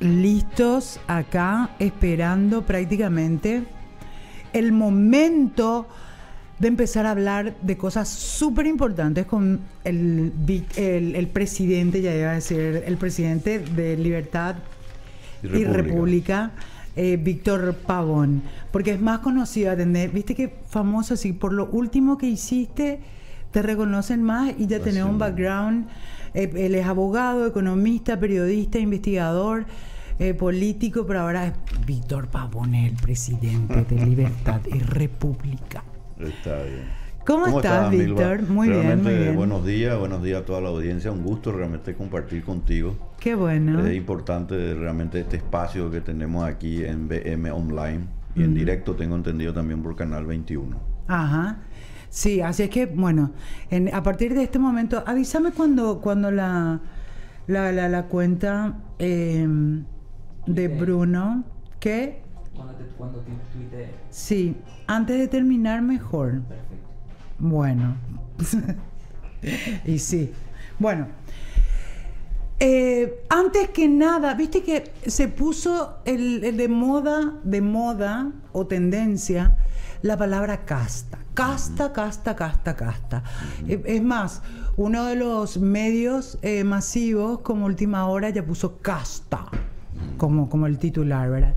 listos acá esperando prácticamente el momento de empezar a hablar de cosas súper importantes con el presidente, ya iba a decir, el presidente de Libertad y República, Víctor Pavón, porque es más conocido, atender, viste que famoso así, por lo último que hiciste, te reconocen más y ya tenés un background. Él es abogado, economista, periodista, investigador, político, pero ahora es Víctor Pavón, el presidente de Libertad y República. Está bien. ¿Cómo estás, Víctor? Muy bien, muy bien. Buenos días a toda la audiencia. Un gusto realmente compartir contigo. Qué bueno. Es importante realmente este espacio que tenemos aquí en BM Online y en directo, tengo entendido, también por Canal 21. Ajá. Sí, así es que, bueno, a partir de este momento, avísame cuando la cuenta de Bruno, ¿qué? Cuando te tuitees. Sí, antes de terminar mejor. Perfecto. Bueno. Y sí. Bueno. Antes que nada, viste que se puso de moda o tendencia la palabra casta. Casta. Es más, uno de los medios masivos como Última Hora ya puso casta como el titular, ¿verdad?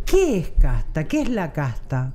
¿Qué es casta? ¿Qué es la casta?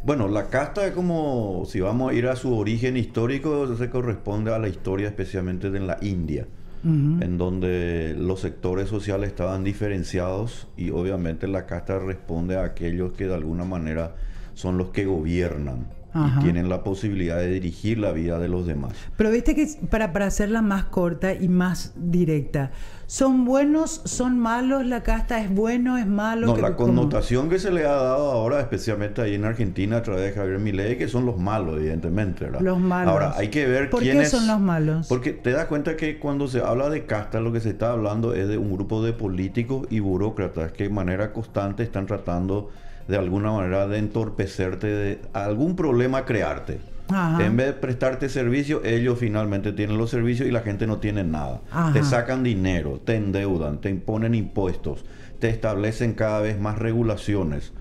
Bueno, la casta es como, si vamos a ir a su origen histórico, se corresponde a la historia especialmente de la India, en donde los sectores sociales estaban diferenciados y obviamente la casta responde a aquellos que de alguna manera son los que gobiernan. Y tienen la posibilidad de dirigir la vida de los demás. Pero viste que para hacerla más corta y más directa, ¿son buenos, son malos? ¿La casta es bueno, es malo? No, la connotación que se le ha dado ahora, especialmente ahí en Argentina a través de Javier Milei, que son los malos, evidentemente, ¿verdad? Los malos. Ahora, hay que ver ¿Por qué son los malos? Porque te das cuenta que cuando se habla de casta, lo que se está hablando es de un grupo de políticos y burócratas que de manera constante están tratando de alguna manera de entorpecerte, de algún problema crearte. En vez de prestarte servicio, ellos finalmente tienen los servicios y la gente no tiene nada. Te sacan dinero, te endeudan, te imponen impuestos, te establecen cada vez más regulaciones.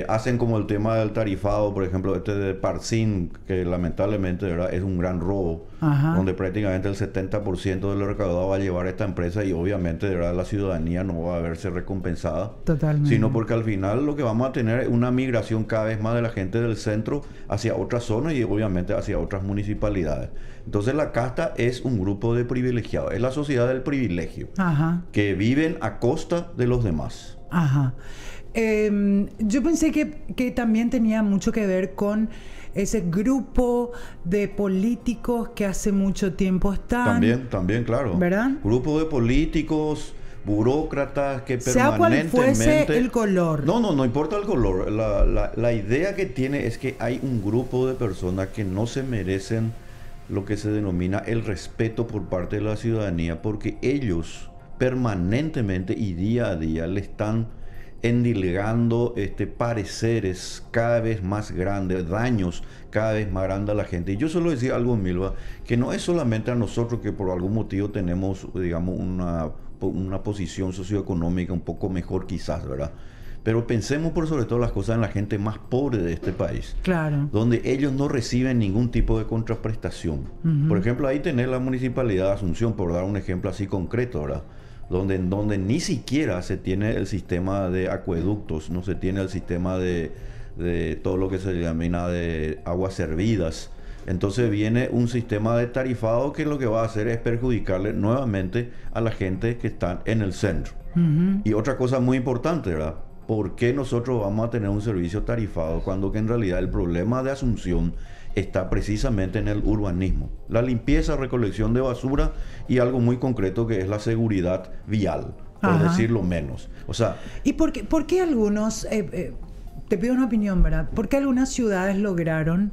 Hacen como el tema del tarifado, por ejemplo, este de Parsin, que lamentablemente, ¿verdad?, es un gran robo, donde prácticamente el 70% de lo recaudado va a llevar a esta empresa y obviamente, ¿verdad?, la ciudadanía no va a verse recompensada. Totalmente. Sino porque al final lo que vamos a tener es una migración cada vez más de la gente del centro hacia otras zonas y obviamente hacia otras municipalidades. Entonces la casta es un grupo de privilegiados, es la sociedad del privilegio, que viven a costa de los demás. Yo pensé que también tenía mucho que ver con ese grupo de políticos que hace mucho tiempo están. También, claro. ¿Verdad? Grupo de políticos, burócratas que sea permanentemente... cual fuese el color. No importa el color. La idea que tiene es que hay un grupo de personas que no se merecen lo que se denomina el respeto por parte de la ciudadanía, porque ellos permanentemente y día a día le están endilgando pareceres cada vez más grandes, daños cada vez más grandes a la gente. Y yo solo decía algo, Milva, que no es solamente a nosotros que por algún motivo tenemos, digamos, una posición socioeconómica un poco mejor quizás, ¿verdad? Pero pensemos por sobre todo las cosas en la gente más pobre de este país. Claro. Donde ellos no reciben ningún tipo de contraprestación. Por ejemplo, ahí tenés la Municipalidad de Asunción, por dar un ejemplo así concreto, ¿verdad? Donde ni siquiera se tiene el sistema de acueductos, no se tiene el sistema de todo lo que se denomina de aguas servidas. Entonces viene un sistema de tarifado que lo que va a hacer es perjudicarle nuevamente a la gente que está en el centro. Y otra cosa muy importante, ¿verdad? ¿Por qué nosotros vamos a tener un servicio tarifado cuando que en realidad el problema de Asunción está precisamente en el urbanismo? La limpieza, recolección de basura y algo muy concreto que es la seguridad vial, por decirlo menos. O sea... ¿Y por qué algunos, te pido una opinión, ¿verdad? ¿Por qué algunas ciudades lograron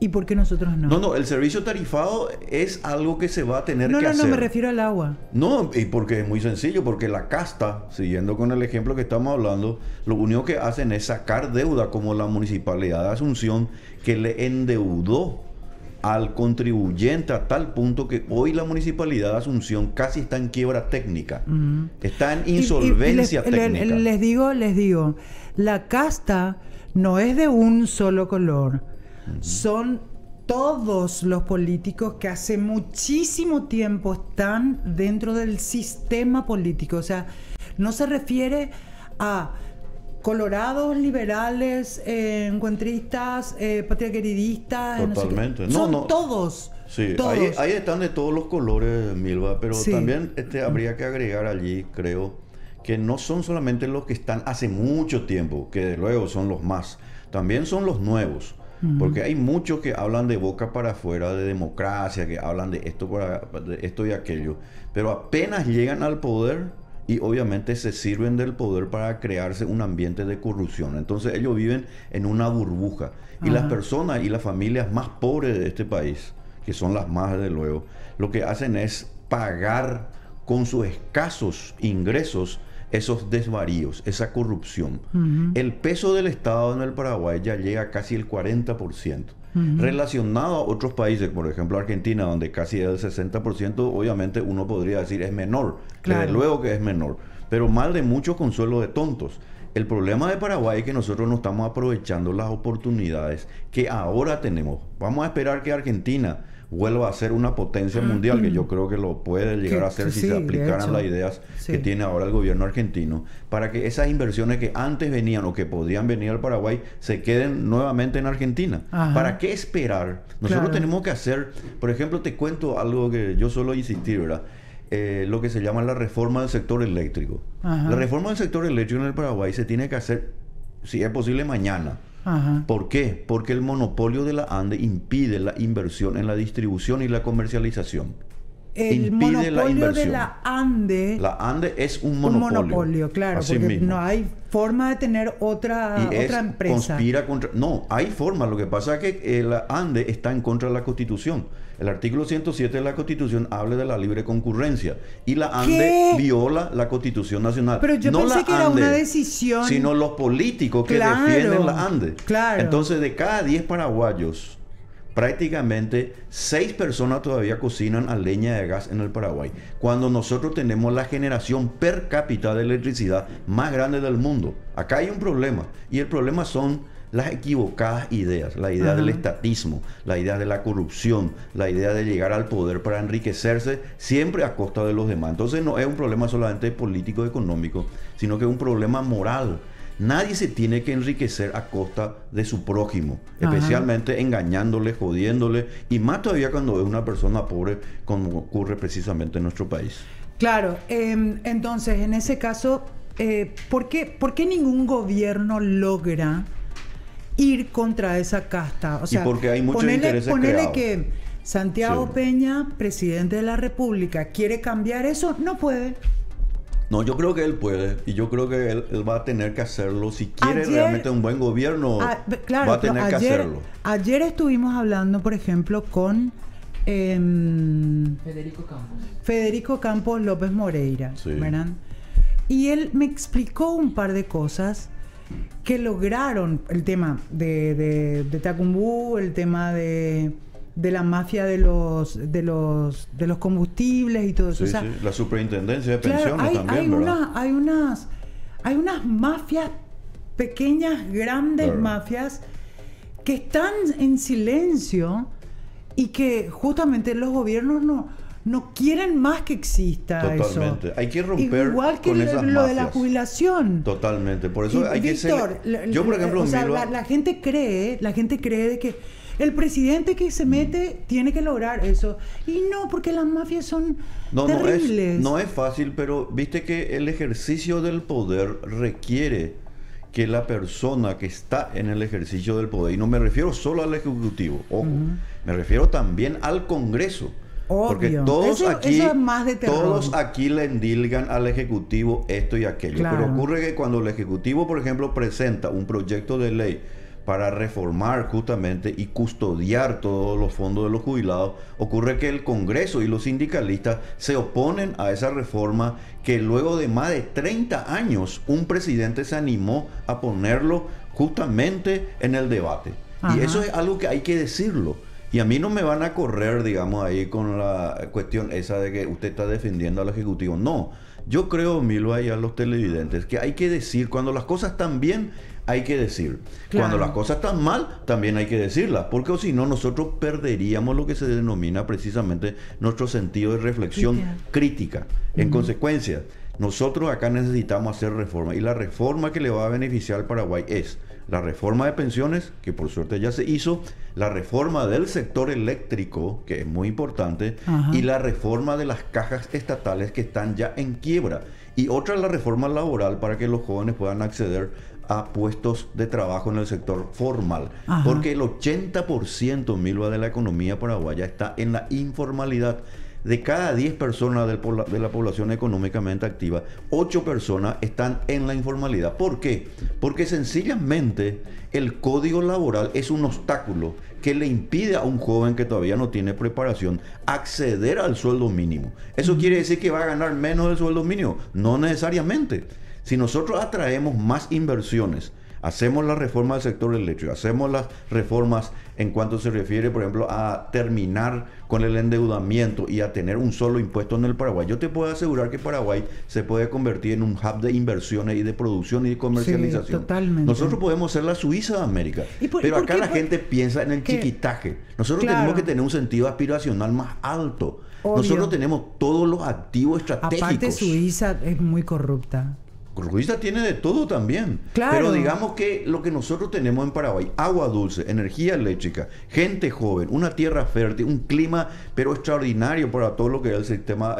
y por qué nosotros no? No, el servicio tarifado es algo que se va a tener que hacer. No, me refiero al agua. No, y porque es muy sencillo, porque la casta, siguiendo con el ejemplo que estamos hablando, lo único que hacen es sacar deuda, como la Municipalidad de Asunción, que le endeudó al contribuyente a tal punto que hoy la Municipalidad de Asunción casi está en quiebra técnica. Está en insolvencia técnica. Les digo, la casta no es de un solo color. Son todos los políticos que hace muchísimo tiempo están dentro del sistema político. O sea, no se refiere a colorados, liberales, encuentristas, patriarqueridistas. Totalmente. No sé son todos. Sí, todos. Ahí están de todos los colores, Milva, pero Sí. también habría que agregar allí, creo, que no son solamente los que están hace mucho tiempo, que de luego son los más, también son los nuevos. Porque hay muchos que hablan de boca para afuera, de democracia, que hablan de esto y aquello, pero apenas llegan al poder y obviamente se sirven del poder para crearse un ambiente de corrupción. Entonces ellos viven en una burbuja. Y las personas y las familias más pobres de este país, que son las más desde luego, lo que hacen es pagar con sus escasos ingresos esos desvaríos, esa corrupción. El peso del Estado en el Paraguay ya llega a casi el 40%. Relacionado a otros países, por ejemplo Argentina, donde casi es el 60%, obviamente uno podría decir es menor. Claro. Desde luego que es menor. Pero mal de mucho consuelo de tontos. El problema de Paraguay es que nosotros no estamos aprovechando las oportunidades que ahora tenemos. Vamos a esperar que Argentina vuelva a ser una potencia mundial, que yo creo que lo puede llegar a ser si sí, se aplicaran las ideas que tiene ahora el gobierno argentino, para que esas inversiones que antes venían o que podían venir al Paraguay se queden nuevamente en Argentina. ¿Para qué esperar? Nosotros tenemos que hacer, por ejemplo, te cuento algo que yo suelo insistir, ¿verdad? Lo que se llama la reforma del sector eléctrico. La reforma del sector eléctrico en el Paraguay se tiene que hacer, si es posible, mañana. ¿Por qué? Porque el monopolio de la ANDE impide la inversión en la distribución y la comercialización. El impide la monopolio inversión. de la ANDE. La ANDE es un monopolio. Un monopolio, claro, Así porque mismo. no hay forma de tener otra empresa. Conspira contra... No, hay forma. Lo que pasa es que la ANDE está en contra de la Constitución. El artículo 107 de la Constitución habla de la libre concurrencia. Y la ANDE viola la Constitución Nacional. Pero yo no pensé la que era ANDE, una decisión... sino los políticos que Claro, defienden la ANDE. claro. Entonces, de cada 10 paraguayos, prácticamente 6 personas todavía cocinan a leña de gas en el Paraguay, cuando nosotros tenemos la generación per cápita de electricidad más grande del mundo. Acá hay un problema, y el problema son las equivocadas ideas, la idea del estatismo, la idea de la corrupción, la idea de llegar al poder para enriquecerse siempre a costa de los demás. Entonces no es un problema solamente político económico, sino que es un problema moral. Nadie se tiene que enriquecer a costa de su prójimo, especialmente engañándole, jodiéndole, y más todavía cuando es una persona pobre, como ocurre precisamente en nuestro país. Claro, entonces en ese caso, ¿por qué ningún gobierno logra ir contra esa casta? O sea, y porque hay muchos intereses creados. Que Santiago Peña, presidente de la República, quiere cambiar eso, no puede. No, yo creo que él puede, y yo creo que él va a tener que hacerlo. Si quiere realmente un buen gobierno, claro, va a tener que hacerlo. Ayer estuvimos hablando, por ejemplo, con Federico Campos López Moreira, ¿verdad? Y él me explicó un par de cosas que lograron, el tema de Tacumbú, el tema de la mafia de los combustibles y todo eso. Sí, o sea, sí. La superintendencia de pensiones también, ¿verdad? Hay unas mafias pequeñas, grandes mafias que están en silencio y que justamente los gobiernos no quieren más que exista. Totalmente. Eso. Hay que romper igual que con esas lo de la mafias. jubilación. Totalmente. Por eso hay Víctor, que ser... Yo, por ejemplo, o sea, la gente cree de que el presidente que se mete tiene que lograr eso. Y no, porque las mafias son terribles. No es fácil, pero viste que el ejercicio del poder requiere que la persona que está en el ejercicio del poder, y no me refiero solo al Ejecutivo, ojo, me refiero también al Congreso. Obvio. Porque todos eso es más de terror. todos aquí le endilgan al Ejecutivo esto y aquello. Claro. Pero ocurre que cuando el Ejecutivo, por ejemplo, presenta un proyecto de ley para reformar justamente y custodiar todos los fondos de los jubilados, ocurre que el Congreso y los sindicalistas se oponen a esa reforma que luego de más de 30 años un presidente se animó a ponerlo justamente en el debate. Y eso es algo que hay que decirlo. Y a mí no me van a correr, digamos, ahí con la cuestión esa de que usted está defendiendo al Ejecutivo. No, yo creo, Milo, ahí a los televidentes, que hay que decir, cuando las cosas están bien, hay que decir. Claro. Cuando las cosas están mal, también hay que decirlas, porque o si no, nosotros perderíamos lo que se denomina precisamente nuestro sentido de reflexión crítica. En consecuencia, nosotros acá necesitamos hacer reforma, y la reforma que le va a beneficiar al Paraguay es la reforma de pensiones, que por suerte ya se hizo, la reforma del sector eléctrico, que es muy importante, y la reforma de las cajas estatales que están ya en quiebra. Y otra, la reforma laboral para que los jóvenes puedan acceder a puestos de trabajo en el sector formal. Porque el 80%, Milva, de la economía paraguaya está en la informalidad. De cada 10 personas de la población económicamente activa, 8 personas están en la informalidad. ¿Por qué? Porque sencillamente el código laboral es un obstáculo que le impide a un joven que todavía no tiene preparación acceder al sueldo mínimo. ¿Eso quiere decir que va a ganar menos del sueldo mínimo? No necesariamente. Si nosotros atraemos más inversiones, hacemos la reforma del sector eléctrico, hacemos las reformas en cuanto se refiere, por ejemplo, a terminar con el endeudamiento y a tener un solo impuesto en el Paraguay, yo te puedo asegurar que Paraguay se puede convertir en un hub de inversiones y de producción y de comercialización. Sí, totalmente. Nosotros podemos ser la Suiza de América, pero acá la gente piensa en el chiquitaje. Nosotros tenemos que tener un sentido aspiracional más alto. Obvio. Nosotros tenemos todos los activos estratégicos. Aparte, Suiza es muy corrupta. Suiza tiene de todo también. Claro. Pero digamos que lo que nosotros tenemos en Paraguay, agua dulce, energía eléctrica, gente joven, una tierra fértil, un clima pero extraordinario para todo lo que es el sistema,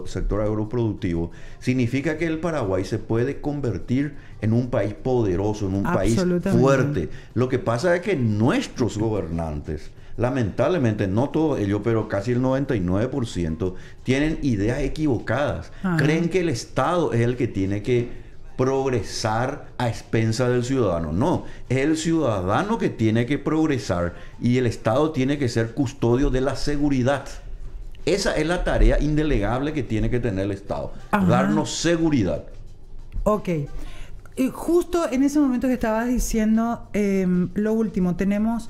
sector agroproductivo, significa que el Paraguay se puede convertir en un país poderoso, en un país fuerte. Lo que pasa es que nuestros gobernantes, lamentablemente, no todos ellos, pero casi el 99%, tienen ideas equivocadas. Creen que el Estado es el que tiene que progresar a expensas del ciudadano. No, es el ciudadano que tiene que progresar y el Estado tiene que ser custodio de la seguridad. Esa es la tarea indelegable que tiene que tener el Estado, darnos seguridad. Ok. Justo en ese momento que estabas diciendo, lo último, tenemos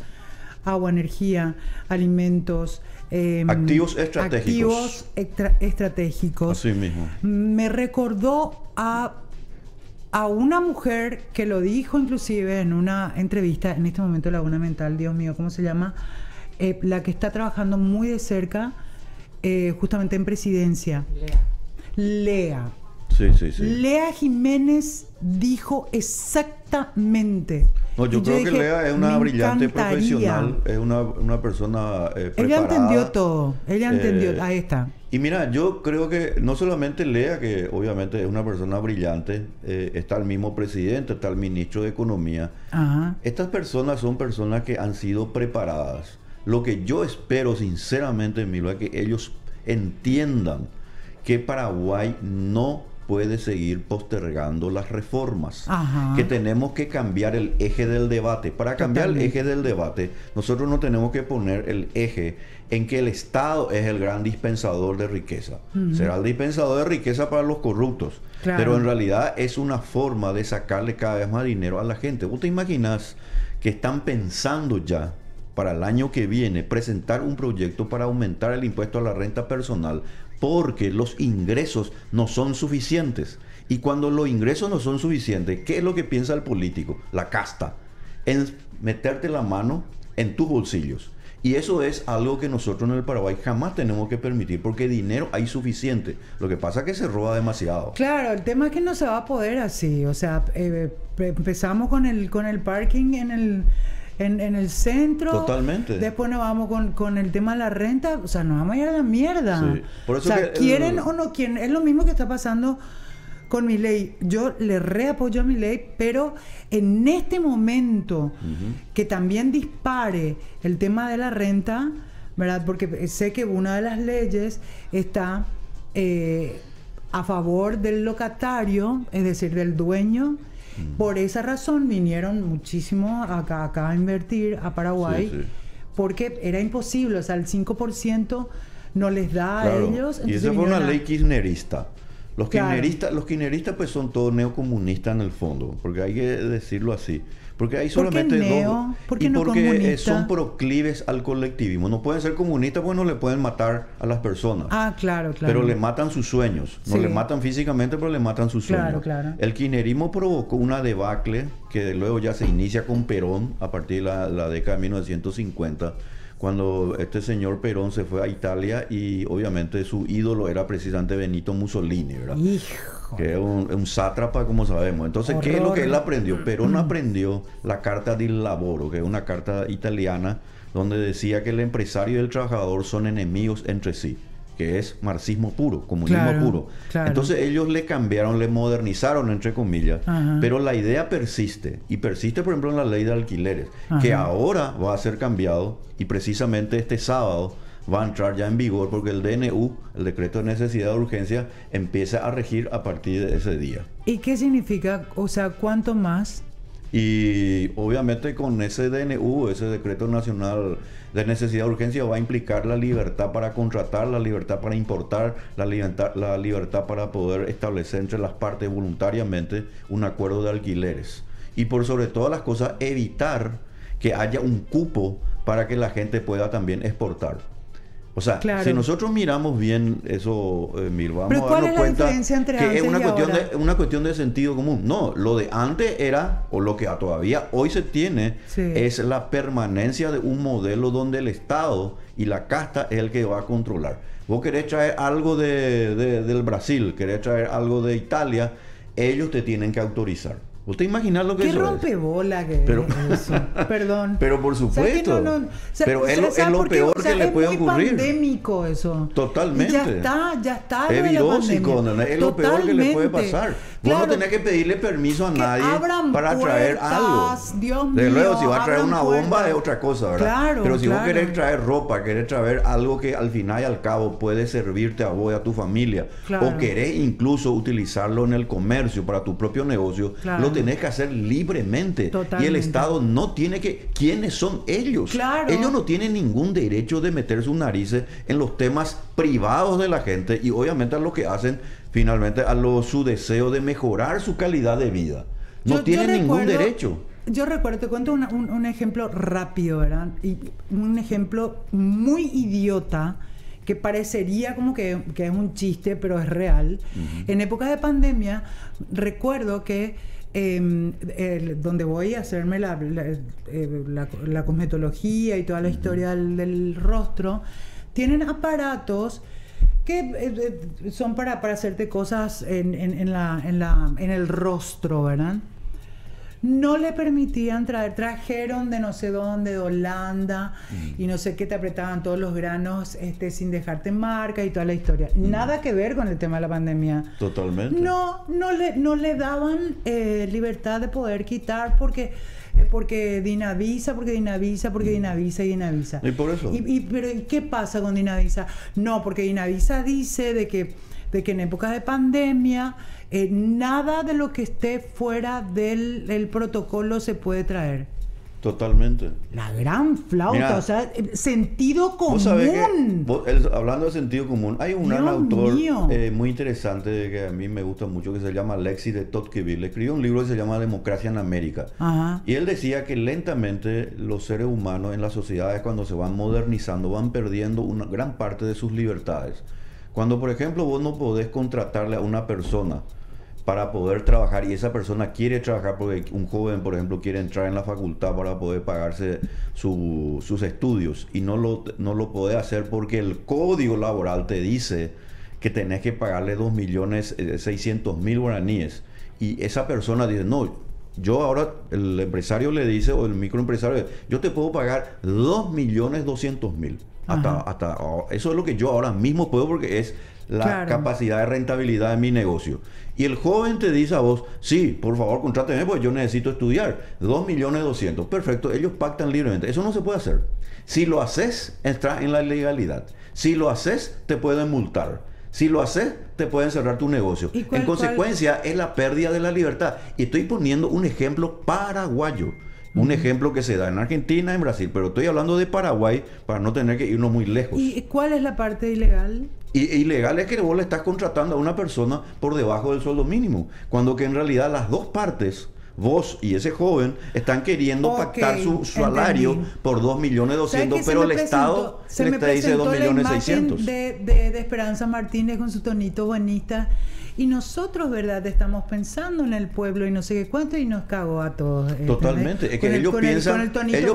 agua, energía, alimentos, activos estratégicos. Estratégicos. Así mismo. Me recordó a una mujer que lo dijo inclusive en una entrevista, en este momento Laguna Mental, Dios mío, ¿cómo se llama? La que está trabajando muy de cerca, justamente en presidencia. Lea. Sí. Lea Jiménez dijo exactamente. No, yo creo que Lea es una brillante profesional, es una persona preparada. Ella entendió todo, ahí está. Y mira, yo creo que no solamente Lea, que obviamente es una persona brillante, está el mismo presidente, está el ministro de Economía. Estas personas son personas que han sido preparadas. Lo que yo espero sinceramente, Milo, es que ellos entiendan que Paraguay no puede seguir postergando las reformas, que tenemos que cambiar el eje del debate. Para cambiar el eje del debate, nosotros no tenemos que poner el eje en que el Estado es el gran dispensador de riqueza. Será el dispensador de riqueza para los corruptos, pero en realidad es una forma de sacarle cada vez más dinero a la gente. ¿Vos te imaginas que están pensando ya para el año que viene presentar un proyecto para aumentar el impuesto a la renta personal? Porque los ingresos no son suficientes. Y cuando los ingresos no son suficientes, ¿qué es lo que piensa el político? La casta. En meterte la mano en tus bolsillos. Y eso es algo que nosotros en el Paraguay jamás tenemos que permitir, porque dinero hay suficiente. Lo que pasa es que se roba demasiado. Claro, el tema es que no se va a poder así. O sea, empezamos con el parking en el centro. Totalmente. Después nos vamos con el tema de la renta. O sea, nos vamos a ir a la mierda. Sí. Por eso, o sea, quieren o no quieren. Es lo mismo que está pasando con Milei. Yo le reapoyo a Milei, pero en este momento que también dispare el tema de la renta, ¿verdad? Porque sé que una de las leyes está a favor del locatario, es decir, del dueño. Por esa razón vinieron muchísimo acá a invertir a Paraguay, porque era imposible, o sea, el 5% no les da a ellos. Y esa fue una ley kirchnerista. Claro. Los kirchneristas pues son todos neocomunistas en el fondo, porque hay que decirlo así. Porque hay ¿Por qué solamente neo? dos. ¿Por qué Y no porque comunista? son proclives al colectivismo. No pueden ser comunistas porque no le pueden matar a las personas. Ah, claro, claro. Pero le matan sus sueños. No Sí. le matan físicamente, pero le matan sus Claro, sueños. claro. El kirchnerismo provocó una debacle que luego ya se inicia con Perón a partir de la década de 1950, cuando este señor Perón se fue a Italia y obviamente su ídolo era precisamente Benito Mussolini, ¿verdad? Hijo. Que es un sátrapa, como sabemos. Entonces, ¿qué es lo que él Horror. aprendió? Perón aprendió la Carta del Lavoro, que es una carta italiana donde decía que el empresario y el trabajador son enemigos entre sí, que es marxismo puro, comunismo Claro, puro. claro. Entonces ellos le cambiaron, le modernizaron, entre comillas, Ajá. pero la idea persiste, y persiste, por ejemplo, en la ley de alquileres, que Ajá. ahora va a ser cambiado, y precisamente este sábado va a entrar ya en vigor, porque el DNU, el decreto de necesidad de urgencia, empieza a regir a partir de ese día. ¿Y qué significa? O sea, ¿cuánto más? Y obviamente con ese DNU, ese decreto nacional de necesidad de urgencia, va a implicar la libertad para contratar, la libertad para importar, la libertad para poder establecer entre las partes voluntariamente un acuerdo de alquileres. Y por sobre todas las cosas, evitar que haya un cupo para que la gente pueda también exportar. O sea, Claro. si nosotros miramos bien eso, Emil, vamos Pero a ¿cuál darnos es la cuenta diferencia entre que es antes una y cuestión ahora? una cuestión de sentido común. No, lo de antes era, o lo que todavía hoy se tiene, Sí. es la permanencia de un modelo donde el Estado y la casta es el que va a controlar. Vos querés traer algo del Brasil, querés traer algo de Italia, ellos te tienen que autorizar. ¿Vos te imaginás lo que ¿Qué eso es? rompebola que Pero- es eso? Perdón. Pero por O sea, que supuesto. o sea, Pero es lo ¿sabes por qué? peor O sea, que le puede es muy ocurrir. pandémico eso. Totalmente. Y ya está. Es lo de la virósico, pandemia. ¿no? Es lo peor que le puede Totalmente. pasar. Vos Claro, no tenés que pedirle permiso a que nadie abran para traer puertas, algo. Dios Desde luego, mío, si va a traer abran una bomba puertas. es otra cosa, ¿verdad? Claro, Pero si vos claro. querés traer ropa, querés traer algo que al final y al cabo puede servirte a vos y a tu familia, Claro. o querés incluso utilizarlo en el comercio para tu propio negocio, Claro. lo tenés que hacer libremente. Y el Totalmente. Estado no tiene que... ¿Quiénes son ellos? Claro. Ellos no tienen ningún derecho de meter sus narices en los temas privados de la gente, y obviamente a lo que hacen finalmente su deseo de mejorar su calidad de vida. No Yo tienen ningún recuerdo- derecho. Yo recuerdo, te cuento un ejemplo rápido, ¿verdad? Y un ejemplo muy idiota que parecería como que es un chiste, pero es real. En épocas de pandemia, recuerdo que donde voy a hacerme la cosmetología y toda la historia del rostro, tienen aparatos que son para hacerte cosas en el rostro, ¿verdad? No le permitían trajeron de no sé dónde, de Holanda, y no sé qué, te apretaban todos los granos sin dejarte marca y toda la historia. Nada que ver con el tema de la pandemia. Totalmente. No le daban libertad de poder quitar porque Dinavisa. Y por eso. Pero ¿y qué pasa con Dinavisa? No, porque Dinavisa dice de que en épocas de pandemia nada de lo que esté fuera del protocolo se puede traer. Totalmente. La gran flauta, Mira, o sea, sentido Vos sabés que, común. hablando de sentido común, hay un gran Dios autor mío. muy interesante que a mí me gusta mucho, que se llama Alexis de Tocqueville. Escribió un libro que se llama Democracia en América. Ajá. Y él decía que lentamente los seres humanos en las sociedades, cuando se van modernizando, van perdiendo una gran parte de sus libertades. Cuando, por ejemplo, vos no podés contratarle a una persona para poder trabajar, y esa persona quiere trabajar porque un joven, por ejemplo, quiere entrar en la facultad para poder pagarse sus estudios, y no lo podés hacer porque el código laboral te dice que tenés que pagarle 2.600.000 guaraníes, y esa persona dice, no, yo ahora, el empresario le dice, o el microempresario, yo te puedo pagar 2.200.000. Hasta eso es lo que yo ahora mismo puedo, porque es la Claro. capacidad de rentabilidad de mi negocio. Y el joven te dice a vos, sí, por favor, contráteme, porque yo necesito estudiar. 2.200.000. Perfecto, ellos pactan libremente. Eso no se puede hacer. Si lo haces, entras en la ilegalidad. Si lo haces, te pueden multar. Si lo haces, te pueden cerrar tu negocio. ¿Y cuál- En consecuencia, es la pérdida de la libertad. Y estoy poniendo un ejemplo paraguayo. Un ejemplo que se da en Argentina, en Brasil, pero estoy hablando de Paraguay para no tener que irnos muy lejos. ¿Y cuál es la parte ilegal? Y ilegal es que vos le estás contratando a una persona por debajo del sueldo mínimo, cuando que en realidad las dos partes, vos y ese joven, están queriendo pactar su salario por 2.200.000, pero el Estado le dice 2.600.000. De Esperanza Martínez con su tonito buenista. Y nosotros, ¿verdad? Estamos pensando en el pueblo y no sé qué cuánto, y nos cagó a todos. Totalmente. Es que ellos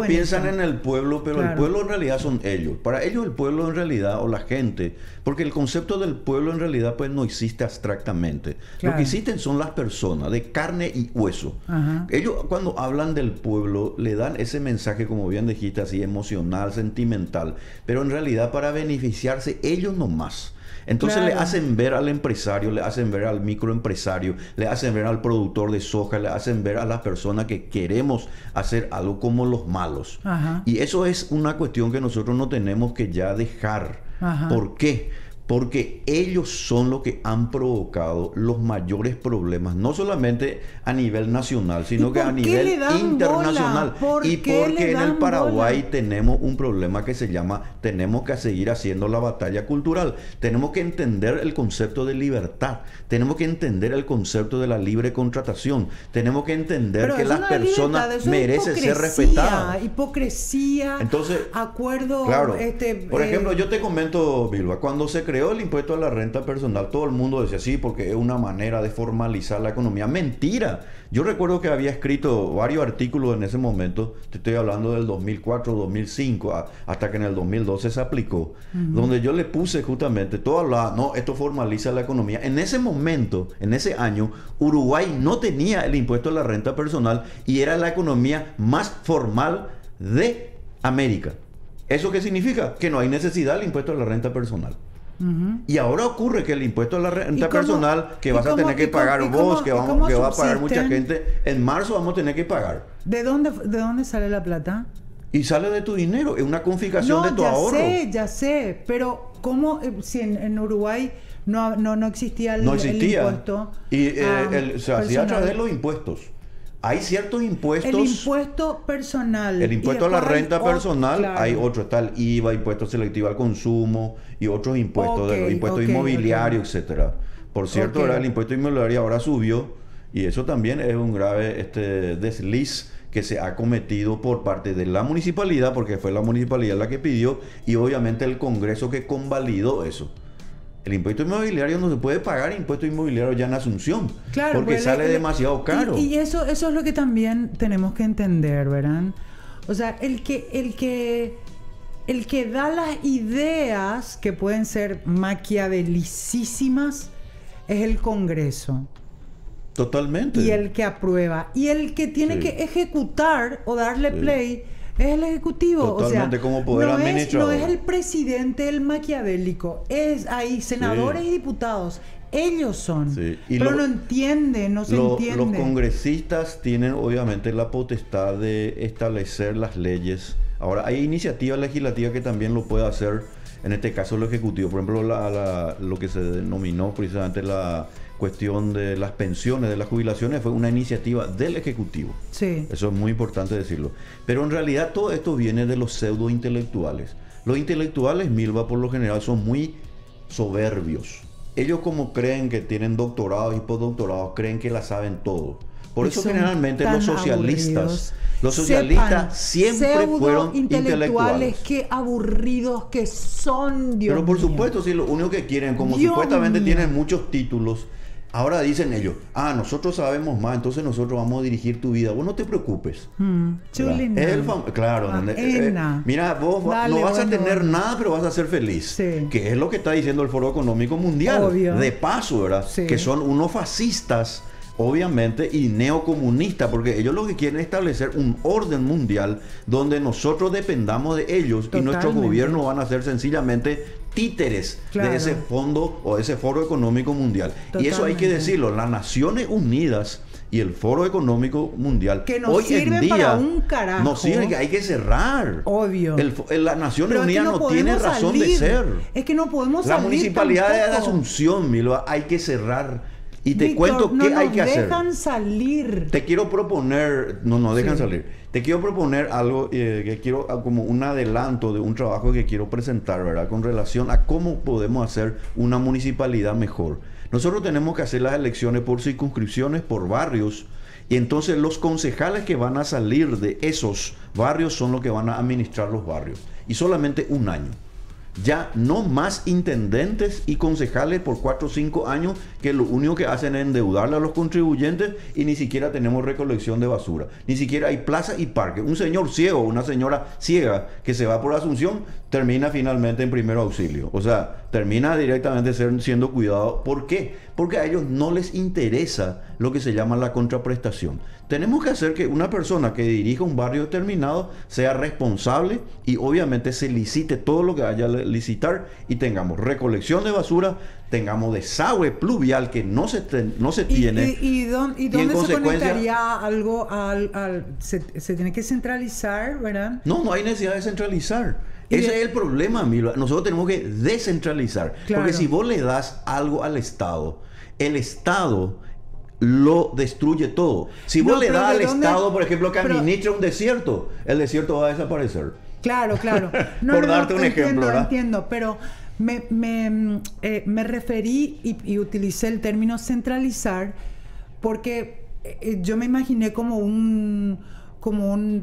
piensan en el pueblo, pero el pueblo en realidad son ellos. Para ellos el pueblo en realidad, o la gente, porque el concepto del pueblo en realidad pues no existe abstractamente. Lo que existen son las personas de carne y hueso. Ajá. Ellos cuando hablan del pueblo le dan ese mensaje, como bien dijiste, así emocional, sentimental, pero en realidad para beneficiarse ellos nomás. Entonces le hacen ver al empresario, le hacen ver al microempresario, le hacen ver al productor de soja, le hacen ver a las personas que queremos hacer algo como los malos. Ajá. Y eso es una cuestión que nosotros no tenemos que ya dejar. Ajá. ¿Por qué? Porque ellos son los que han provocado los mayores problemas, no solamente a nivel nacional, sino que a nivel internacional. Y porque en el Paraguay tenemos un problema que se llama, tenemos que seguir haciendo la batalla cultural. Tenemos que entender el concepto de libertad, tenemos que entender el concepto de la libre contratación, tenemos que entender que las personas merecen ser respetadas. Hipocresía, entonces, acuerdo. Claro, por ejemplo, yo te comento, Vilma, cuando se creó el impuesto a la renta personal, todo el mundo decía sí, porque es una manera de formalizar la economía. Mentira. Yo recuerdo que había escrito varios artículos en ese momento, te estoy hablando del 2004, 2005, hasta que en el 2012 se aplicó, donde yo le puse justamente, todo hablaba, no, esto formaliza la economía. En ese momento, en ese año, Uruguay no tenía el impuesto a la renta personal y era la economía más formal de América. ¿Eso qué significa? Que no hay necesidad del impuesto a la renta personal. Y ahora ocurre que el impuesto a la renta personal que vas a tener que pagar vos, que va a pagar mucha gente, en marzo vamos a tener que pagar. ¿De dónde sale la plata? Y sale de tu dinero, es una confiscación de tu ahorro. Ya sé, pero ¿cómo si en Uruguay no existía el impuesto? Y se hacía a través de los impuestos. Hay ciertos impuestos. El impuesto personal. El impuesto a la renta personal, hay otro, está el IVA, impuesto selectivo al consumo y otros impuestos, de los impuestos inmobiliarios, etcétera. Por cierto, ahora el impuesto inmobiliario ahora subió y eso también es un grave desliz que se ha cometido por parte de la municipalidad, porque fue la municipalidad la que pidió y obviamente el Congreso que convalidó eso. El impuesto inmobiliario no se puede pagar impuesto inmobiliario ya en Asunción, porque sale demasiado caro. Y eso es lo que también tenemos que entender, ¿verdad? O sea, el que da las ideas que pueden ser maquiavelicísimas es el Congreso. Totalmente. Y el que aprueba. Y el que tiene que ejecutar o darle play es el ejecutivo. Totalmente, o sea, como poder administrador. No es el presidente el maquiavélico. Hay senadores y diputados. Ellos son. Sí. Pero no entienden, no se entiende. Los congresistas tienen obviamente la potestad de establecer las leyes. Ahora, hay iniciativas legislativas que también lo puede hacer, en este caso el Ejecutivo. Por ejemplo, lo que se denominó precisamente la cuestión de las pensiones, de las jubilaciones, fue una iniciativa del Ejecutivo. Sí. Eso es muy importante decirlo. Pero en realidad todo esto viene de los pseudo intelectuales. Los intelectuales, Milva, por lo general son muy soberbios. Ellos, como creen que tienen doctorados y postdoctorados, creen que la saben todo. Por eso generalmente los socialistas siempre fueron intelectuales. Qué aburridos que son, Dios mío. Pero por supuesto, si lo único que quieren, como supuestamente tienen muchos títulos, ahora dicen ellos, nosotros sabemos más, entonces nosotros vamos a dirigir tu vida. Vos no te preocupes. Claro. Mira, vos no vas a tener nada, pero vas a ser feliz. Sí. Que es lo que está diciendo el Foro Económico Mundial. Obvio. De paso, ¿verdad? Sí. Que son unos fascistas, obviamente, y neocomunistas, porque ellos lo que quieren es establecer un orden mundial donde nosotros dependamos de ellos. Totalmente. Y nuestros gobiernos van a ser sencillamente títeres de ese fondo o de ese Foro Económico Mundial. Totalmente. Y eso hay que decirlo, las Naciones Unidas y el Foro Económico Mundial que nos hoy en día para un carajo. Nos sirve, que hay que cerrar. Obvio. Las Naciones Unidas no tiene razón de ser. Es que no podemos la salir municipalidad tampoco. de Asunción, Milva, hay que cerrar. Y te Víctor, cuento qué hay que hacer. No dejan salir. Te quiero proponer, no dejan Sí. salir. Te quiero proponer algo que quiero, como un adelanto de un trabajo que quiero presentar, ¿verdad? Con relación a cómo podemos hacer una municipalidad mejor. Nosotros tenemos que hacer las elecciones por circunscripciones, por barrios, y entonces los concejales que van a salir de esos barrios son los que van a administrar los barrios. Y solamente un año. Ya no más intendentes y concejales por 4 o 5 años que lo único que hacen es endeudarle a los contribuyentes y ni siquiera tenemos recolección de basura. Ni siquiera hay plaza y parque. Un señor ciego, una señora ciega que se va por Asunción termina finalmente en primer auxilio. O sea, termina directamente siendo cuidado. ¿Por qué? Porque a ellos no les interesa lo que se llama la contraprestación. Tenemos que hacer que una persona que dirija un barrio determinado sea responsable y obviamente se licite todo lo que haya que licitar y tengamos recolección de basura, tengamos desagüe pluvial que no se tiene. ¿Y dónde se consecuencia, conectaría algo se tiene que centralizar, ¿verdad? No hay necesidad de centralizar. Y Ese es el problema, Milo. Nosotros tenemos que descentralizar. Claro. Porque si vos le das algo al Estado, el Estado lo destruye todo. Si vos le das al Estado, por ejemplo, que administra un desierto, el desierto va a desaparecer. Claro. Por darte un ejemplo, ¿verdad? Entiendo, pero me referí y utilicé el término centralizar porque yo me imaginé como un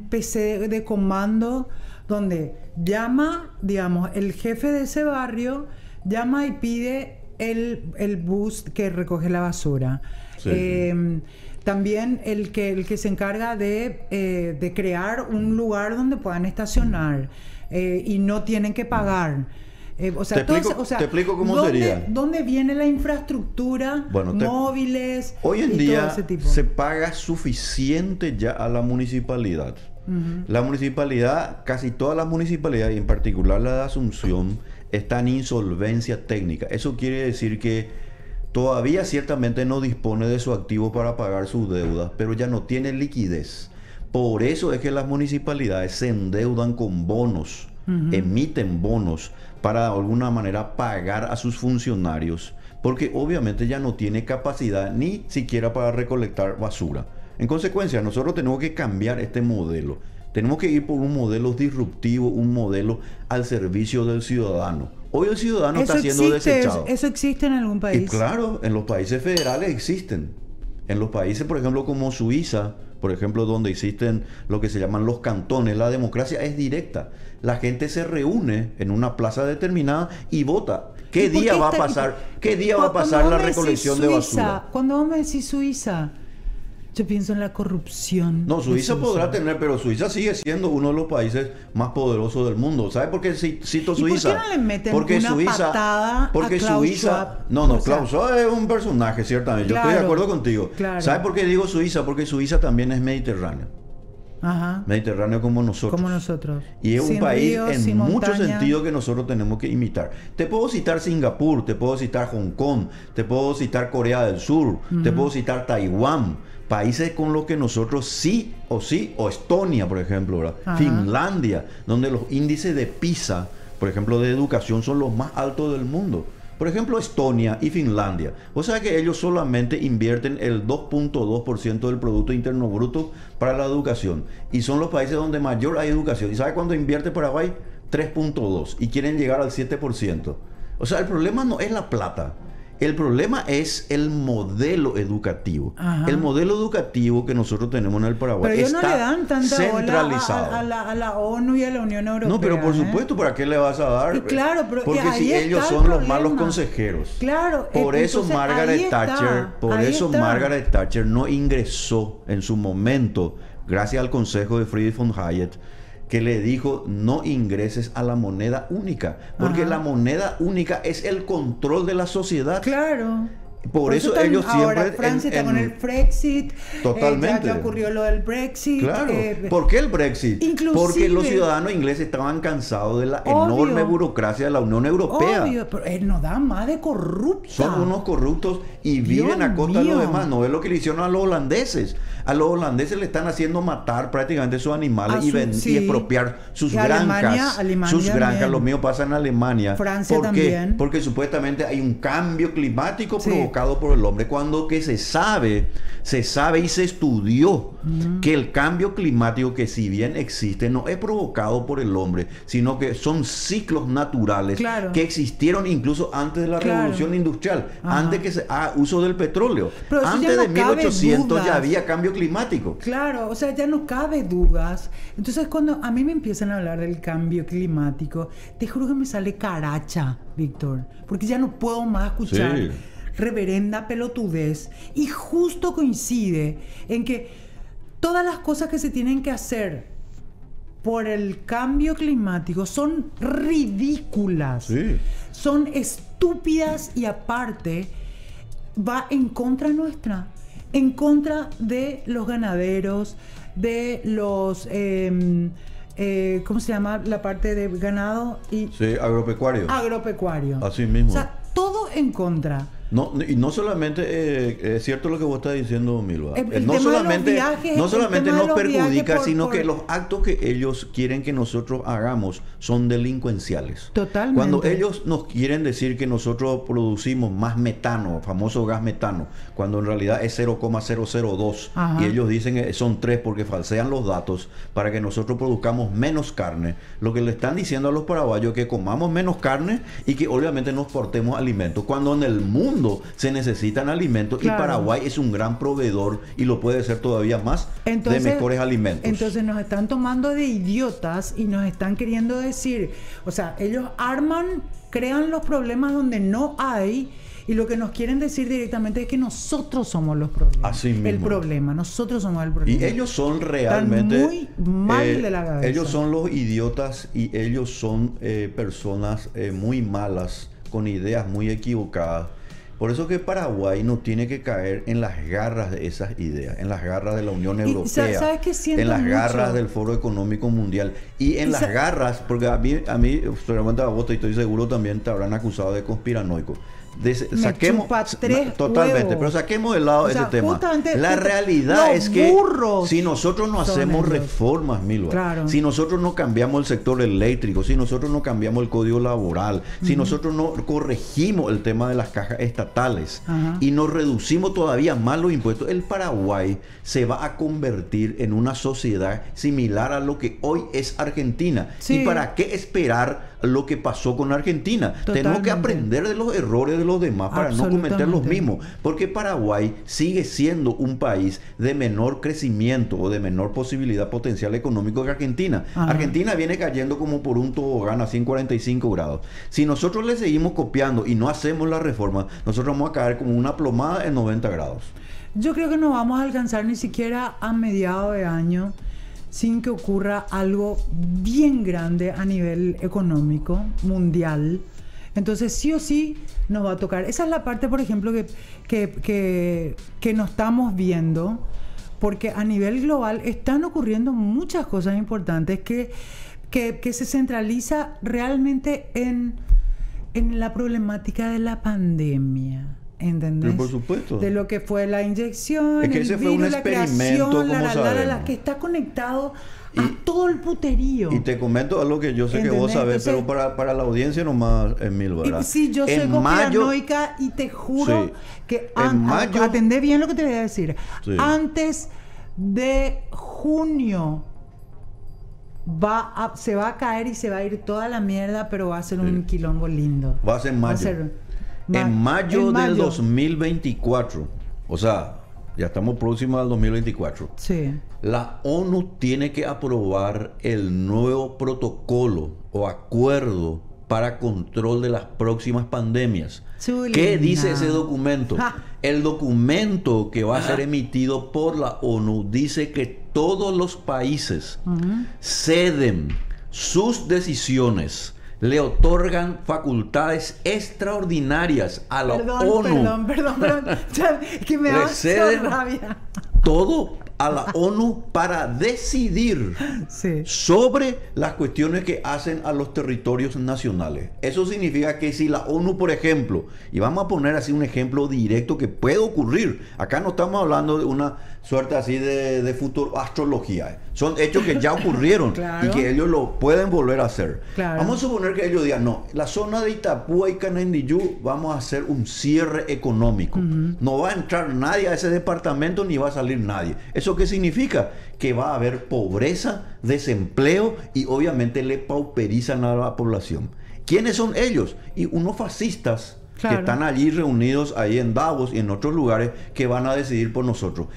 PC de comando donde llama, digamos, el jefe de ese barrio, llama y pide el bus que recoge la basura. Sí. También el que se encarga de crear un lugar donde puedan estacionar y no tienen que pagar. Te explico cómo sería. ¿Dónde viene la infraestructura? Bueno, móviles. Hoy en y día todo ese tipo. se paga suficiente ya a la municipalidad. La municipalidad, casi todas las municipalidades, y en particular la de Asunción, está en insolvencia técnica. Eso quiere decir que todavía ciertamente no dispone de su activo para pagar sus deudas, pero ya no tiene liquidez. Por eso es que las municipalidades se endeudan con bonos, emiten bonos para de alguna manera pagar a sus funcionarios, porque obviamente ya no tiene capacidad ni siquiera para recolectar basura. En consecuencia, nosotros tenemos que cambiar este modelo. Tenemos que ir por un modelo disruptivo, un modelo al servicio del ciudadano. Hoy el ciudadano está siendo desechado. ¿Eso existe en algún país? Y claro, en los países federales existen. En los países, por ejemplo, como Suiza, por ejemplo, donde existen lo que se llaman los cantones, la democracia es directa. La gente se reúne en una plaza determinada y vota. ¿Qué día va a pasar? ¿Qué día va a pasar la recolección de basura? Cuando vos me decís Suiza, yo pienso en la corrupción. No, Suiza podrá tener, pero Suiza sigue siendo uno de los países más poderosos del mundo. ¿Sabe por qué cito Suiza? ¿Y por qué no le meten porque una patada porque a Klaus Suiza, Schwab? Klaus Schwab es un personaje, ciertamente. Yo estoy de acuerdo contigo. Claro. ¿Sabe por qué digo Suiza? Porque Suiza también es mediterráneo. Ajá. Mediterráneo como nosotros. Y es un país en muchos sentidos que nosotros tenemos que imitar. Te puedo citar Singapur, te puedo citar Hong Kong, te puedo citar Corea del Sur, te puedo citar Taiwán. Países con los que nosotros o Estonia, por ejemplo, ¿verdad? Finlandia, donde los índices de PISA, por ejemplo, de educación son los más altos del mundo. Por ejemplo, Estonia y Finlandia. O sea que ellos solamente invierten el 2.2% del Producto Interno Bruto para la educación. Y son los países donde mayor hay educación. ¿Y sabe cuánto invierte Paraguay? 3.2%. Y quieren llegar al 7%. O sea, el problema no es la plata. El problema es el modelo educativo. El modelo educativo que nosotros tenemos en el Paraguay pero está no le dan tanta centralizado. a la ONU y a la Unión Europea. No, pero por supuesto, ¿para qué le vas a dar? Y claro, pero porque ahí si ellos está son el los problema. malos consejeros. Claro. Por eso entonces, Margaret Thatcher, Margaret Thatcher no ingresó en su momento, gracias al consejo de Friedrich von Hayek, que le dijo no ingreses a la moneda única, porque la moneda única es el control de la sociedad. Claro. Por eso ellos siempre... Ahora Francia está con el Brexit. Totalmente. Ya ocurrió lo del Brexit. Claro. ¿Por qué el Brexit? Porque los ciudadanos ingleses estaban cansados de la enorme burocracia de la Unión Europea. Obvio, pero él nos da más de corruptos. Son unos corruptos y viven a costa de los demás. No es lo que le hicieron a los holandeses. A los holandeses le están haciendo matar prácticamente sus animales y expropiar sus Y granjas. Alemania sus granjas, también. lo mío pasa en Alemania. Francia ¿Por qué? también. Porque supuestamente hay un cambio climático Sí. provocado por el hombre, cuando que se sabe y se estudió que el cambio climático, que si bien existe, no es provocado por el hombre, sino que son ciclos naturales Claro. que existieron incluso antes de la Claro. revolución industrial, Ajá. antes que se haga uso del petróleo. Pero eso Antes ya no de cabe 1800 dudas. ya había cambio climático. Claro, o sea, ya no cabe dudas. Entonces, cuando a mí me empiezan a hablar del cambio climático, te juro que me sale caracha, Víctor, porque ya no puedo más escuchar Sí. reverenda pelotudez. Y justo coincide en que todas las cosas que se tienen que hacer por el cambio climático son ridículas. Sí. Son estúpidas y aparte va en contra nuestra, en contra de los ganaderos, de los ¿cómo se llama? La parte de ganado y Sí, agropecuario. agropecuario. Así mismo. O sea, todo en contra. No, y no solamente es cierto lo que vos estás diciendo, Milva. El No tema de los solamente, viajes, no el solamente tema de nos los perjudica, viajes sino que los actos que ellos quieren que nosotros hagamos son delincuenciales. Totalmente. Cuando ellos nos quieren decir que nosotros producimos más metano, famoso gas metano, cuando en realidad es 0,002, Ajá. y ellos dicen que son 3 porque falsean los datos para que nosotros produzcamos menos carne, lo que le están diciendo a los paraguayos es que comamos menos carne y que obviamente nos portemos alimentos, cuando en el mundo se necesitan alimentos. Claro. Y Paraguay es un gran proveedor y lo puede ser todavía más de mejores alimentos. Entonces nos están tomando de idiotas y nos están queriendo decir, o sea, ellos crean los problemas donde no hay, y lo que nos quieren decir directamente es que nosotros somos los problemas. Así mismo. El problema, nosotros somos el problema. Y ellos son realmente... muy mal de la cabeza. Ellos son los idiotas y ellos son personas muy malas, con ideas muy equivocadas. Por eso que Paraguay no tiene que caer en las garras de esas ideas, en las garras de la Unión Europea, ¿sabes qué siento en las mucho? garras del Foro Económico Mundial y en las garras, porque a mí, seguramente a vos, y estoy seguro también te habrán acusado de conspiranoico. Chupa tres totalmente, huevos. pero saquemos de lado O sea, ese tema. justamente La realidad los es que burros si nosotros no son hacemos ellos. reformas, Milva, Claro. si nosotros no cambiamos el sector eléctrico, si nosotros no cambiamos el código laboral, si nosotros no corregimos el tema de las cajas estatales Ajá. y nos reducimos todavía más los impuestos, el Paraguay se va a convertir en una sociedad similar a lo que hoy es Argentina. Sí. ¿Y para qué esperar lo que pasó con Argentina? Tenemos que Totalmente. aprender de los errores de los demás para no cometer los Absolutamente. mismos. Porque Paraguay sigue siendo un país de menor crecimiento o de menor posibilidad potencial económico que Argentina. Ajá. Argentina viene cayendo como por un tobogán a 145 grados. Si nosotros le seguimos copiando y no hacemos la reforma, nosotros vamos a caer como una plomada en 90 grados. Yo creo que no vamos a alcanzar ni siquiera a mediados de año sin que ocurra algo bien grande a nivel económico, mundial. Entonces sí o sí nos va a tocar. Esa es la parte, por ejemplo, que no estamos viendo, porque a nivel global están ocurriendo muchas cosas importantes que se centraliza realmente en la problemática de la pandemia. ¿Entendés? Pero por supuesto. De lo que fue la inyección, Es que el ese fue virus, un la experimento, creación, como sabemos. que está conectado a todo el puterío. Y te comento algo que yo sé que vos ¿Entendés? sabés, Entonces, pero para la audiencia nomás, Emil, ¿verdad? Sí, yo soy En mayo, conspiranoica y te juro Sí. que En mayo- atendé bien lo que te voy a decir. Sí. Antes de junio se va a caer y se va a ir toda la mierda, pero va a ser un quilombo lindo. va a ser en mayo. En mayo del 2024, o sea, ya estamos próximos al 2024. Sí. La ONU tiene que aprobar el nuevo protocolo o acuerdo para control de las próximas pandemias. Chulina. ¿Qué dice ese documento? Ja. El documento que va a ser emitido por la ONU dice que todos los países ceden sus decisiones, le otorgan facultades extraordinarias a la ONU. Perdón. Ya, es que me da Le mucha ceden rabia. todo a la ONU para decidir Sí. sobre las cuestiones que hacen a los territorios nacionales. Eso significa que si la ONU, por ejemplo, y vamos a poner así un ejemplo directo que puede ocurrir, acá no estamos hablando de una suerte así de futuro astrología, son hechos que ya ocurrieron Claro. y que ellos lo pueden volver a hacer. Claro. Vamos a suponer que ellos digan, no, la zona de Itapúa y Canendillú vamos a hacer un cierre económico. No va a entrar nadie a ese departamento ni va a salir nadie. ¿Eso qué significa? Que va a haber pobreza, desempleo y obviamente le pauperizan a la población. ¿Quiénes son ellos? Y unos fascistas Claro. que están allí reunidos ahí en Davos y en otros lugares que van a decidir por nosotros.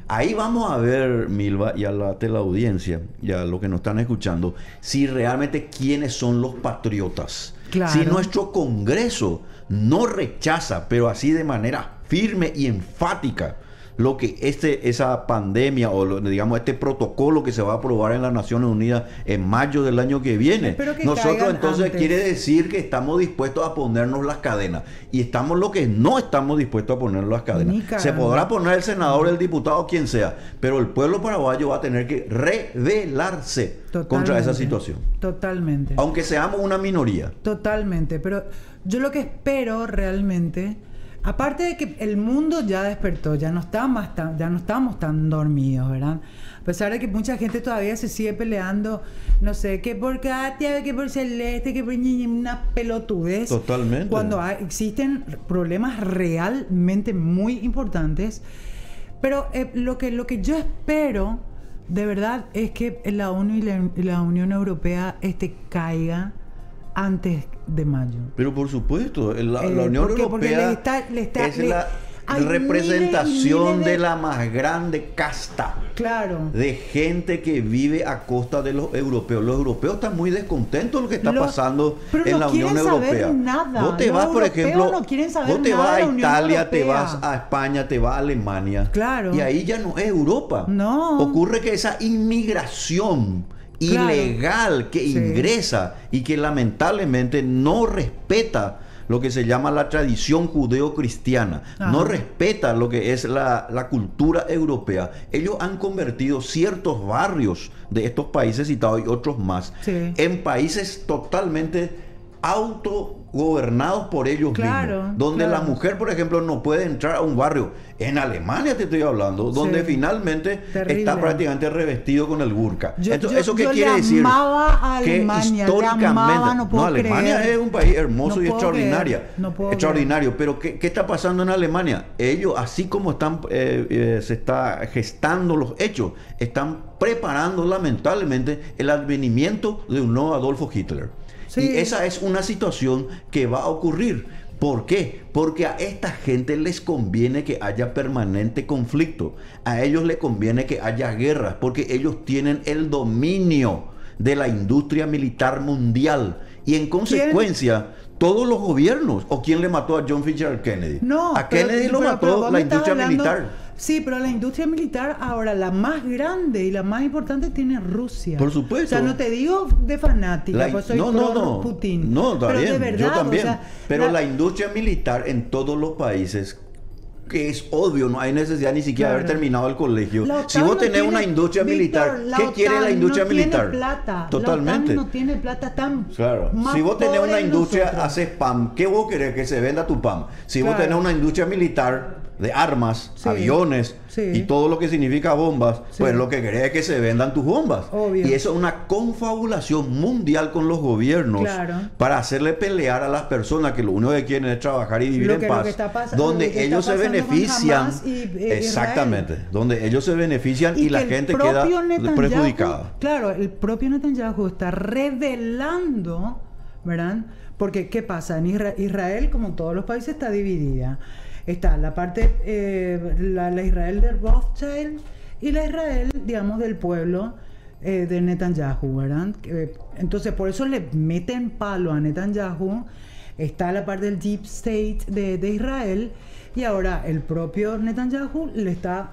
Ahí vamos a ver, Milva, y a la teleaudiencia y a los que nos están escuchando, si realmente quiénes son los patriotas. Claro. Si nuestro Congreso no rechaza, pero así de manera firme y enfática, lo que esa pandemia o digamos este protocolo que se va a aprobar en las Naciones Unidas en mayo del año que viene, Espero que nosotros caigan entonces antes. quiere decir que estamos dispuestos a ponernos las cadenas, y estamos lo que no estamos dispuestos a ponernos las Ni cadenas. Se cagando. podrá poner el senador, el diputado, quien sea, pero el pueblo paraguayo va a tener que rebelarse contra esa Totalmente. situación, Totalmente. aunque seamos una minoría. Totalmente, pero yo lo que espero realmente, aparte de que el mundo ya despertó, ya no estamos tan dormidos, ¿verdad? A pesar de que mucha gente todavía se sigue peleando, no sé, que por Katia, que por Celeste, que por una pelotudez. Totalmente. Cuando existen problemas realmente muy importantes. Pero lo que yo espero, de verdad, es que la ONU y la Unión Europea caiga antes de mayo. Pero por supuesto, la Unión porque Europea es la hay representación miles de la más grande casta Claro. de gente que vive a costa de los europeos. Los europeos están muy descontentos de lo que está pasando pero en no la Unión quieren saber Europea. nada. Vos te Los vas, por europeos ejemplo, no quieren saber vos te nada vas de a la Unión Italia, te Europea. vas a España, te vas a Alemania. Claro. Y ahí ya no es Europa. No. Ocurre que esa inmigración Claro. ilegal que Sí. ingresa y que lamentablemente no respeta lo que se llama la tradición judeo-cristiana, Ajá. no respeta lo que es la cultura europea. Ellos han convertido ciertos barrios de estos países citados y otros más Sí. en países totalmente autogobernados por ellos Claro, mismos, donde claro. la mujer, por ejemplo, no puede entrar a un barrio. En Alemania te estoy hablando, donde Sí. finalmente Terrible. está prácticamente revestido con el burka. Entonces, ¿eso qué yo quiere le decir? amaba a Que Alemania, históricamente, le amaba, no puedo Alemania creer. es un país hermoso No y puedo extraordinario. creer, no puedo Extraordinario. Pero ¿qué está pasando en Alemania? Ellos, así como están se está gestando los hechos, están preparando lamentablemente el advenimiento de un nuevo Adolfo Hitler. Sí. Y esa es una situación que va a ocurrir. ¿Por qué? Porque a esta gente les conviene que haya permanente conflicto. A ellos les conviene que haya guerras, porque ellos tienen el dominio de la industria militar mundial. Y en consecuencia, todos los gobiernos, ¿o quién le mató a John Fitzgerald Kennedy? No, a Kennedy lo pero mató vos la me estás industria hablando- militar. Sí, pero la industria militar ahora la más grande y la más importante tiene Rusia. Por supuesto. O sea, no te digo de fanática, pues soy pro Putin. No, está pero bien, de verdad, yo también. o sea, Pero la industria militar en todos los países, que es obvio, no hay necesidad ni siquiera de haber Claro. terminado el colegio. La Si OTAN vos no tenés tiene- una industria Víctor, militar, la ¿qué OTAN quiere la industria no tiene militar? plata. Totalmente. La OTAN no tiene plata, tan Claro. más Si vos tenés pobre una que industria, nosotros. haces PAM. ¿Qué vos querés? Que se venda tu PAM. Si vos Claro. tenés una industria militar de armas, Sí. aviones Sí. y todo lo que significa bombas, Sí. pues lo que querés es que se vendan tus bombas. Obvio. Y eso es una confabulación mundial con los gobiernos Claro. para hacerle pelear a las personas que lo único que quieren es trabajar y vivir Lo en que paz. está pasando- donde lo que está ellos se pasando con benefician. Hamas y, Exactamente. Donde ellos se benefician y la que el gente queda propio Netanyahu, perjudicada. Claro, el propio Netanyahu está revelando, ¿verdad? Porque, ¿qué pasa? En Israel, como en todos los países, está dividida. Está la parte, la Israel de Rothschild y la Israel, digamos, del pueblo de Netanyahu, ¿verdad? Entonces, por eso le meten palo a Netanyahu. Está la parte del Deep State de Israel. Y ahora el propio Netanyahu le está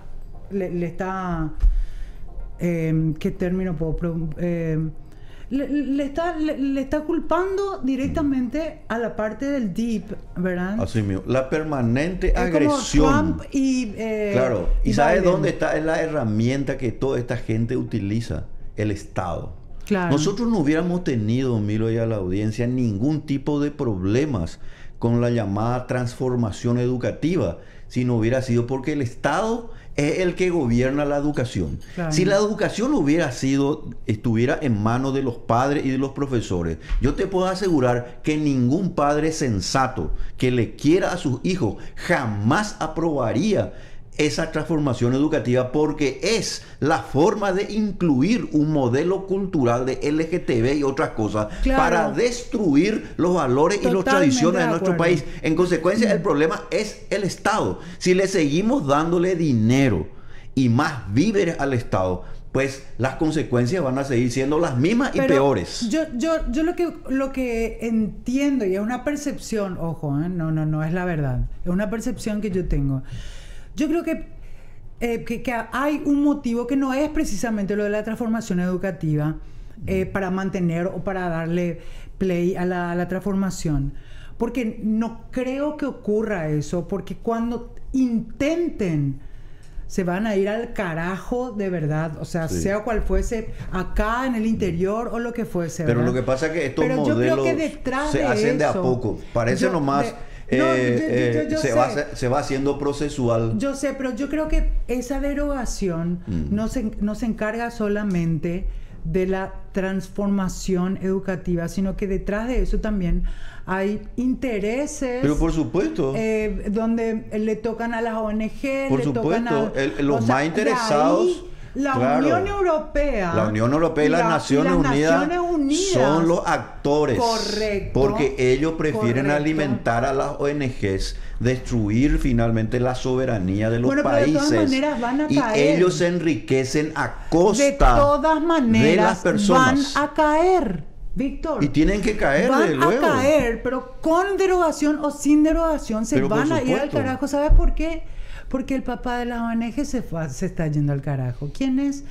¿qué término puedo le está culpando directamente a la parte del deep, ¿verdad? Así mismo. La permanente Es como agresión. Trump y Claro. ¿Y sabes Biden. dónde está? Es la herramienta que toda esta gente utiliza. El Estado. Claro. Nosotros no hubiéramos tenido, Milo, y a la audiencia, ningún tipo de problemas con la llamada transformación educativa si no hubiera sido porque el Estado es el que gobierna la educación. Claro. Si la educación estuviera en manos de los padres y de los profesores, yo te puedo asegurar que ningún padre sensato que le quiera a sus hijos jamás aprobaría esa transformación educativa, porque es la forma de incluir un modelo cultural de LGTB y otras cosas, Claro. para destruir los valores y las Totalmente tradiciones de de nuestro acuerdo. país. En consecuencia, el problema es el Estado. Si le seguimos dándole dinero y más víveres al Estado, pues las consecuencias van a seguir siendo las mismas y Pero peores. Yo lo que entiendo, y es una percepción, ojo, no es la verdad, es una percepción que yo tengo. Yo creo que hay un motivo que no es precisamente lo de la transformación educativa para mantener o para darle play a la transformación. Porque no creo que ocurra eso, porque cuando intenten se van a ir al carajo de verdad, o sea, Sí. sea cual fuese, acá en el interior o lo que fuese. Pero ¿verdad? lo que pasa es que estos Pero yo creo modelos que detrás se de hacen de a eso, poco. Parece yo- nomás... yo sé. se va haciendo procesual. Yo sé, pero yo creo que esa derogación no se encarga solamente de la transformación educativa, sino que detrás de eso también hay intereses. Pero por supuesto. Donde le tocan a las ONG, Por le tocan supuesto, a los más interesados, de ahí, la claro. Unión Europea. La Unión Europea y las Naciones Unidas son los actores. Correcto. Porque ellos prefieren Correcto. alimentar a las ONGs, destruir finalmente la soberanía de los Bueno, pero de países. todas maneras van a y caer. ellos se enriquecen a costa De todas maneras de las personas. van a caer, Víctor. Y tienen que caer van de luego. a caer, pero con derogación o sin derogación se Pero por van a ir al supuesto. carajo. ¿Sabes por qué? Porque el papá de las ONG se está yendo al carajo. ¿Quién es?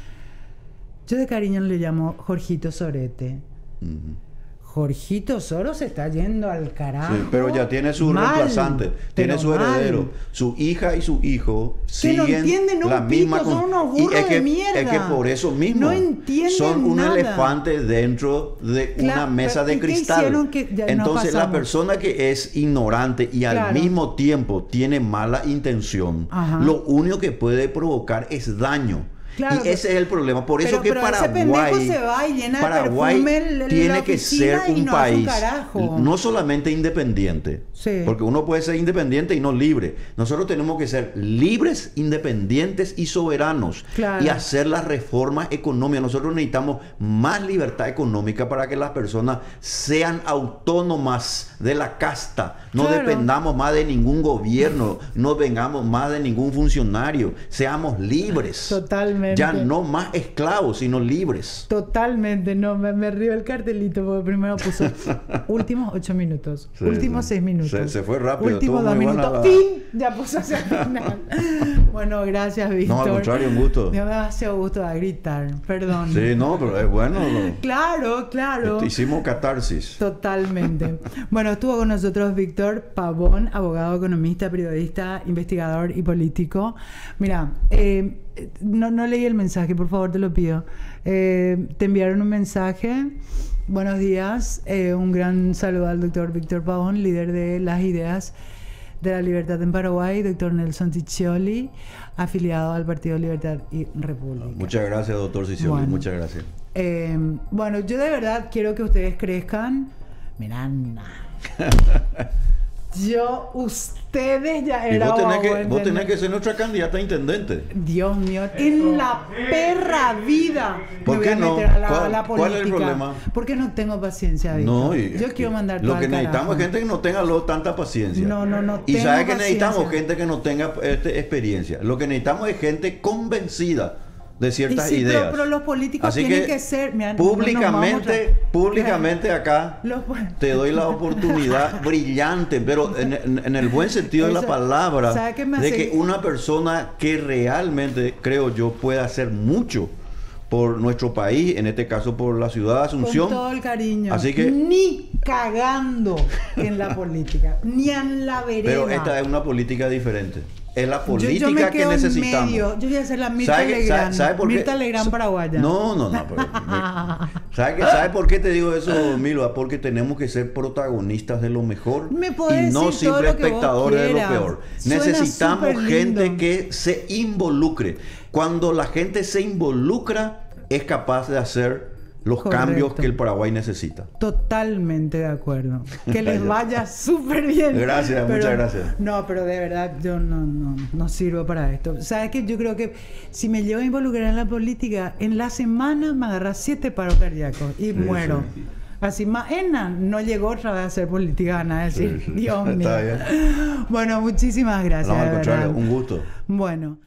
Yo de cariño le llamo Jorgito Sorete. Ujú. Jorgito Soros se está yendo al carajo. Sí, pero ya tiene su Mal, reemplazante, tiene pero su heredero. mal. Su hija y su hijo Que no siguen entienden un la misma pito, son unos burros es que, de mierda. Es que por eso mismo No entienden son un nada. elefante dentro de Claro, una mesa de ¿y qué cristal. hicieron que ya nos Entonces la pasamos? persona que es ignorante y al Claro. mismo tiempo tiene mala intención, Ajá. lo único que puede provocar es daño. Claro, y ese es el problema. Por eso pero que ese pendejo Paraguay, se va y llena de Paraguay perfume la tiene que ser oficina y un no hace un país carajo. no solamente independiente, Sí. porque uno puede ser independiente y no libre. Nosotros tenemos que ser libres, independientes y soberanos, Claro. y hacer las reformas económicas. Nosotros necesitamos más libertad económica para que las personas sean autónomas de la casta. No Claro. dependamos más de ningún gobierno, no vengamos más de ningún funcionario. Seamos libres. Totalmente. Ya no más esclavos, sino libres. Totalmente, no, me río el cartelito porque primero puso últimos 8 minutos, Sí, últimos sí. 6 minutos. Se fue rápido, Últimos estuvo 2 muy buena minutos. la- ¡Fin! Ya puso hacia el final. Bueno, gracias, Víctor. No, al contrario, un gusto. Me da demasiado gusto a gritar, perdón. Sí, no, pero es bueno. Claro, claro. Hicimos catarsis. Totalmente. Bueno, estuvo con nosotros Víctor Pavón, abogado, economista, periodista, investigador y político. Mira, no leí el mensaje, por favor, te lo pido. Te enviaron un mensaje. Buenos días. Un gran saludo al doctor Víctor Pavón, líder de las ideas de la libertad en Paraguay, doctor Nelson Ticcioli, afiliado al Partido Libertad y República. Muchas gracias, doctor Cicioli. Bueno. Muchas gracias. Bueno, yo de verdad quiero que ustedes crezcan. Miranda. Ustedes ya Y eran. vos tenés que ser nuestra candidata a intendente. Dios mío, en la perra vida ¿Por me qué voy a no? meter a la política. ¿Cuál es el problema? Porque no tengo paciencia, Víctor. No, y Yo quiero mandar todo lo que al necesitamos carajo. es gente que no tenga tanta paciencia. No Y tengo sabe que necesitamos paciencia. gente que no tenga experiencia. Lo que necesitamos es gente convencida de ciertas Y sí, ideas. pero los políticos Así tienen que ser. Mira, públicamente acá te doy la oportunidad brillante, pero en el buen sentido de la Eso, palabra, ¿sabe qué me de hace? que una persona que realmente, creo yo, pueda hacer mucho por nuestro país, en este caso por la ciudad de Asunción. Con todo el cariño. Así que, ni cagando en la política, ni en la vereda. pero esta es una política diferente. Es la Yo política me que quedo en necesitamos. medio. Yo voy a hacer la Mirta ¿Sabe Legrand. sabe por qué? Mirta Legrand paraguaya. No. ¿Sabe por qué te digo eso, Milva? Porque tenemos que ser protagonistas de lo mejor Me podés y no decir todo simples lo que vos espectadores de lo quieras. peor. Suena Necesitamos superlindo. gente que se involucre. Cuando la gente se involucra, es capaz de hacer los Correcto. cambios que el Paraguay necesita. Totalmente de acuerdo. Que les vaya súper bien. Gracias, muchas gracias. No, pero de verdad yo no sirvo para esto. ¿Sabes qué? Yo creo que si me llevo a involucrar en la política, en la semana me agarra 7 paros cardíacos y muero. sí. Así, Maena no llegó otra vez a hacer política, van a decir, Sí. Dios mío. Está bien. Bueno, muchísimas gracias. No, al de contrario, verdad. un gusto. Bueno.